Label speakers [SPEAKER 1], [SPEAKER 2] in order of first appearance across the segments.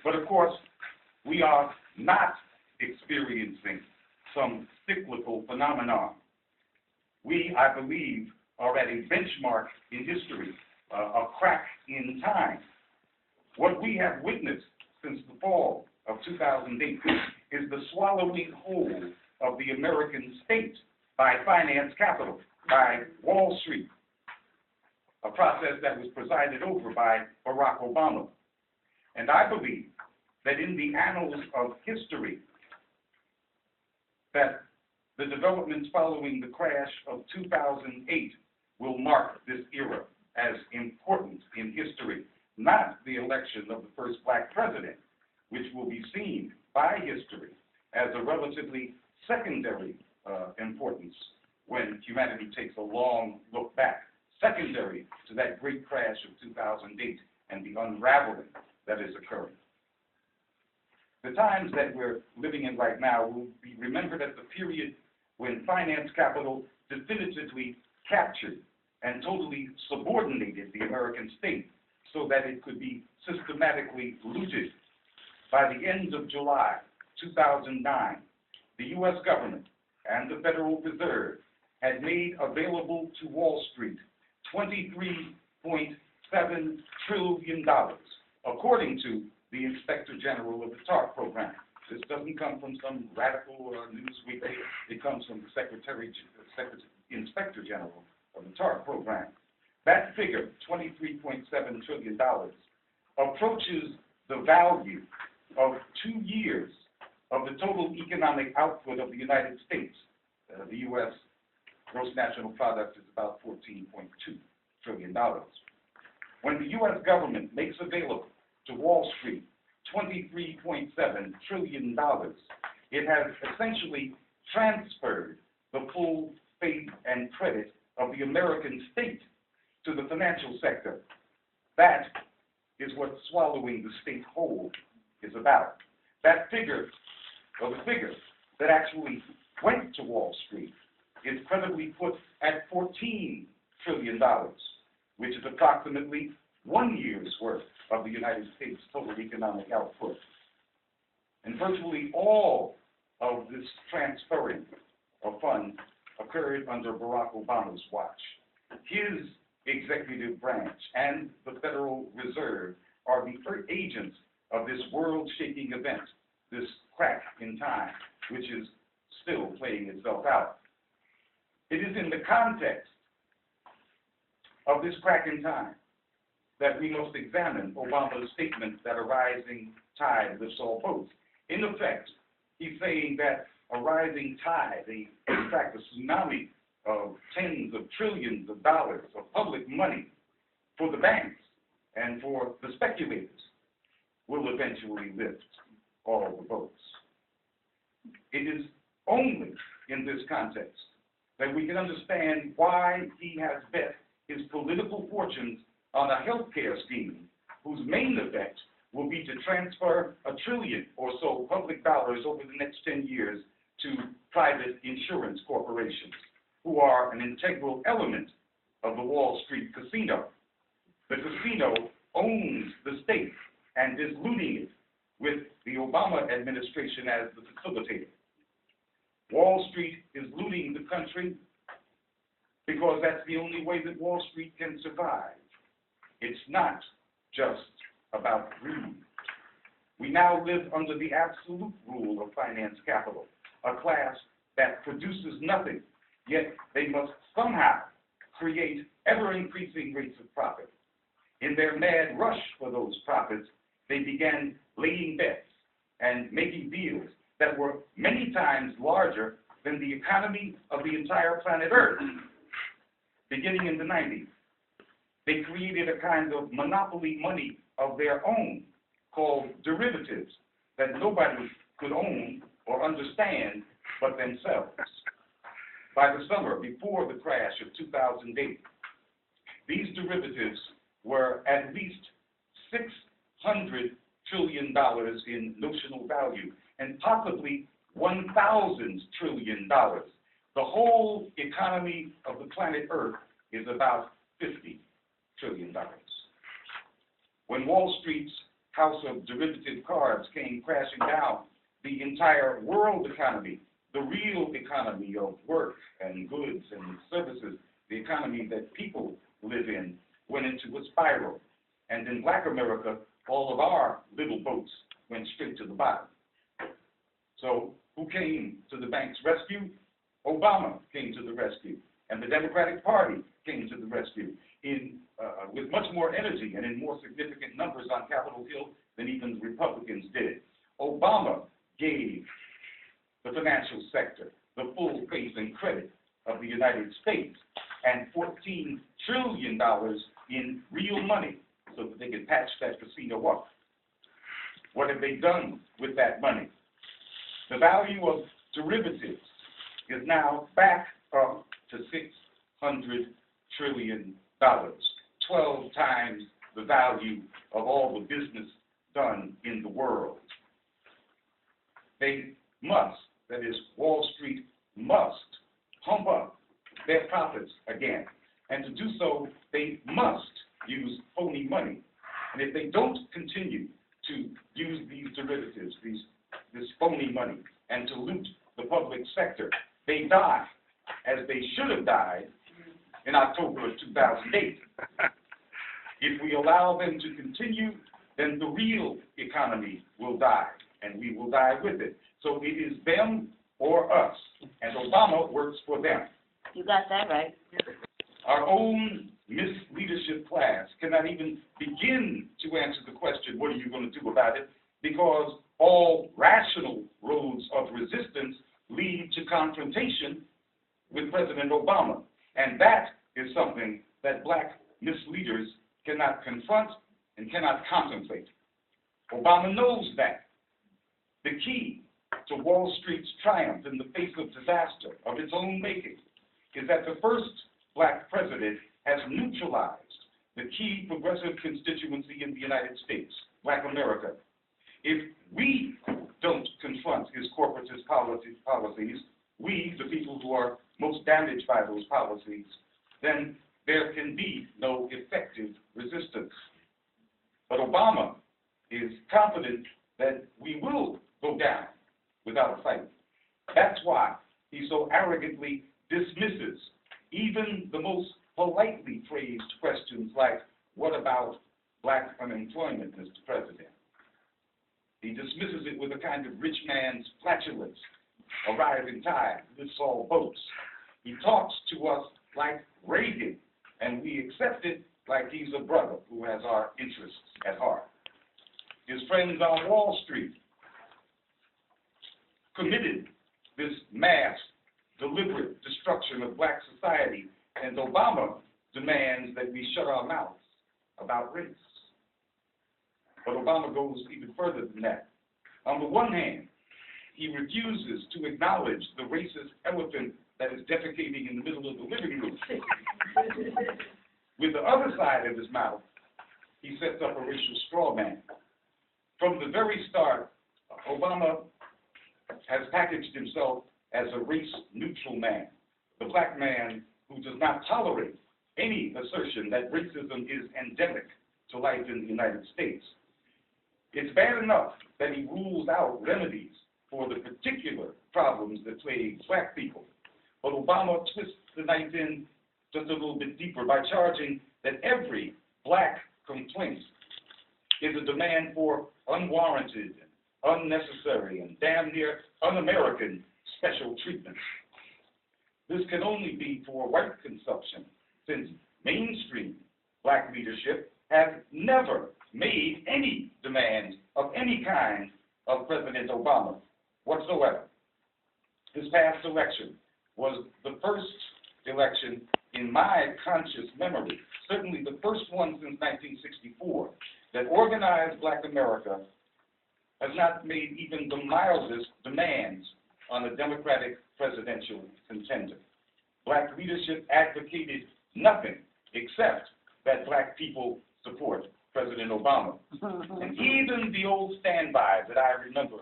[SPEAKER 1] But of course, we are not experiencing some cyclical phenomenon. We, I believe, are at a benchmark in history, a crack in time. What we have witnessed since the fall of 2008 is the swallowing whole of the American state by finance capital, by Wall Street, a process that was presided over by Barack Obama. And I believe that in the annals of history, that the developments following the crash of 2008 will mark this era as important in history, not the election of the first black president, which will be seen by history as a relatively secondary importance when humanity takes a long look back, secondary to that great crash of 2008 and the unraveling that is occurring. The times that we're living in right now will be remembered as the period when finance capital definitively captured and totally subordinated the American state so that it could be systematically looted. By the end of July 2009, the U.S. government and the Federal Reserve had made available to Wall Street $23.7 trillion, according to the Inspector General of the TARP program. This doesn't come from some radical news weekly. It comes from the Inspector General of the TARP program. That figure, $23.7 trillion, approaches the value of 2 years of the total economic output of the United States. The U.S. gross national product is about $14.2 trillion. When the U.S. government makes available to Wall Street $23.7 trillion, it has essentially transferred the full faith and credit of the American state to the financial sector. That is what swallowing the state whole is about. That figure, or the figure that actually went to Wall Street, is credibly put at $14 trillion, which is approximately 1 year's worth of the United States' total economic output. And virtually all of this transferring of funds occurred under Barack Obama's watch. His executive branch and the Federal Reserve are the agents of this world-shaking event, this crack in time, which is still playing itself out. It is in the context of this crack in time that we must examine Obama's statement that a rising tide lifts all boats. In effect, he's saying that a rising tide, in fact, a tsunami of tens of trillions of dollars of public money for the banks and for the speculators will eventually lift all the boats. It is only in this context that we can understand why he has bet his political fortunes on a healthcare scheme whose main effect will be to transfer $1 trillion or so public dollars over the next 10 years to private insurance corporations, who are an integral element of the Wall Street casino. The casino owns the state and is looting it, with the Obama administration as the facilitator. Wall Street is looting the country because that's the only way that Wall Street can survive. It's not just about greed. We now live under the absolute rule of finance capital, a class that produces nothing, yet they must somehow create ever-increasing rates of profit. In their mad rush for those profits, they began laying bets and making deals that were many times larger than the economy of the entire planet Earth. Beginning in the 90s, they created a kind of monopoly money of their own called derivatives that nobody could own or understand but themselves. By the summer before the crash of 2008, these derivatives were at least $600 trillion in notional value and possibly 1,000 trillion dollars. The whole economy of the planet Earth is about $50 trillion. When Wall Street's house of derivative cards came crashing down, the entire world economy, the real economy of work and goods and services, the economy that people live in, went into a spiral. And in Black America, all of our little boats went straight to the bottom. So who came to the bank's rescue? Obama came to the rescue, and the Democratic Party came to the rescue with much more energy and in more significant numbers on Capitol Hill than even the Republicans did. Obama gave the financial sector the full faith and credit of the United States and $14 trillion in real money so that they could patch that casino up. What have they done with that money? The value of derivatives is now back up to $600 trillion, 12 times the value of all the business done in the world. They must, that is, Wall Street must pump up their profits again. And to do so, they must use phony money. And if they don't continue to use these derivatives, this phony money, and to loot the public sector, they die, as they should have died in October of 2008. If we allow them to continue, then the real economy will die, and we will die with it. So it is them or us, and Obama works for them.
[SPEAKER 2] You got that right.
[SPEAKER 1] Our own misleadership class cannot even begin to answer the question, what are you going to do about it? Because all rational roads of resistance lead to confrontation with President Obama. And that is something that Black misleaders cannot confront and cannot contemplate. Obama knows that. The key to Wall Street's triumph in the face of disaster of its own making is that the first Black president has neutralized the key progressive constituency in the United States, Black America. If we don't confront his corporatist policies, we, the people who are most damaged by those policies, then there can be no effective resistance. But Obama is confident that we will go down without a fight. That's why he so arrogantly dismisses even the most politely phrased questions like, what about Black unemployment, Mr. President? He dismisses it with a kind of rich man's flatulence. A rising tide lifts all boats. He talks to us like Reagan, and we accept it like he's a brother who has our interests at heart. His friends on Wall Street committed this mass, deliberate destruction of Black society, and Obama demands that we shut our mouths about race. But Obama goes even further than that. On the one hand, he refuses to acknowledge the racist elephant that is defecating in the middle of the living room. With the other side of his mouth, he sets up a racial straw man. From the very start, Obama has packaged himself as a race-neutral man, the Black man who does not tolerate any assertion that racism is endemic to life in the United States. It's bad enough that he rules out remedies for the particular problems that plague Black people. But Obama twists the knife in just a little bit deeper by charging that every Black complaint is a demand for unwarranted, unnecessary, and damn near un-American special treatment. This can only be for white consumption, since mainstream Black leadership has never made any demand of any kind of President Obama whatsoever. This past election was the first election in my conscious memory, certainly the first one since 1964, that organized Black America has not made even the mildest demands on a Democratic presidential contender. Black leadership advocated nothing except that Black people support President Obama. And even the old standby that I remember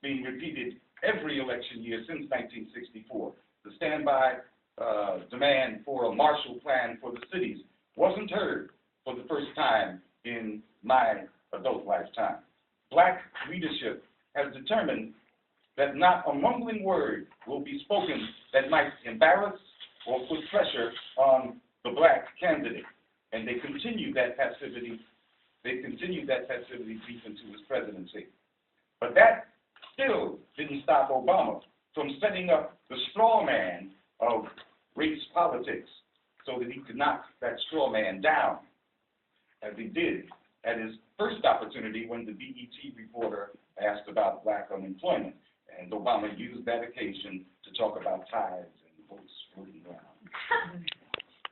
[SPEAKER 1] being repeated every election year since 1964, the standby demand for a Marshall Plan for the cities, wasn't heard for the first time in my adult lifetime. Black leadership has determined that not a mumbling word will be spoken that might embarrass or put pressure on the black candidate. And they continue that passivity. They continue that passivity deep into his presidency. But that still didn't stop Obama from setting up the straw man of race politics so that he could knock that straw man down, as he did at his first opportunity when the BET reporter asked about black unemployment. And Obama used that occasion to talk about tithes and votes floating around.